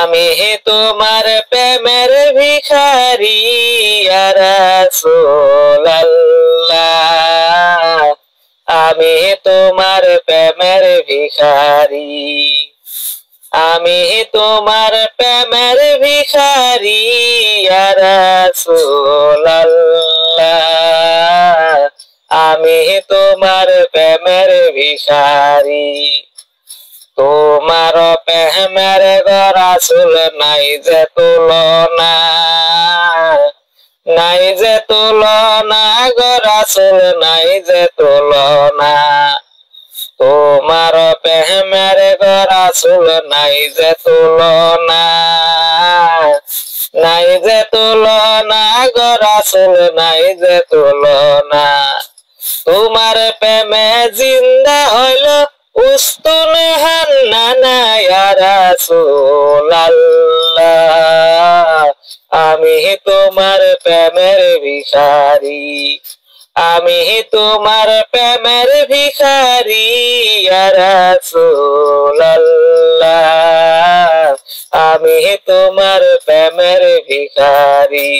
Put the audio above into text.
আমি তোমার প্রেমের ভিখারি ইয়া রাসূলুল্লাহ আমি তোমার প্রেমের ভিখারি আমি তোমার প্রেমের ভিখারি ইয়া রাসূলুল্লাহ আমি তোমার প্রেমের ভিখারি তোমার প্রেমের গো রাসূল নাই যে তুলনা নাই যে তুলনা গো রাসূল নাই যে তুলনা তোমার প্রেমের গো রাসূল নাই যে তুলনা নাই যে তুলনা গো রাসূল নাই যে তুলনা তোমার প্রেমে জিন্দা হইল উস্তুন হান্নানা ইয়া রাসূলুল্লাহ আমি তোমার প্রেমের ভিখারি আমি তোমার প্রেমের ভিখারি ইয়া রাসূলুল্লাহ আমি তোমার প্রেমের ভিখারি।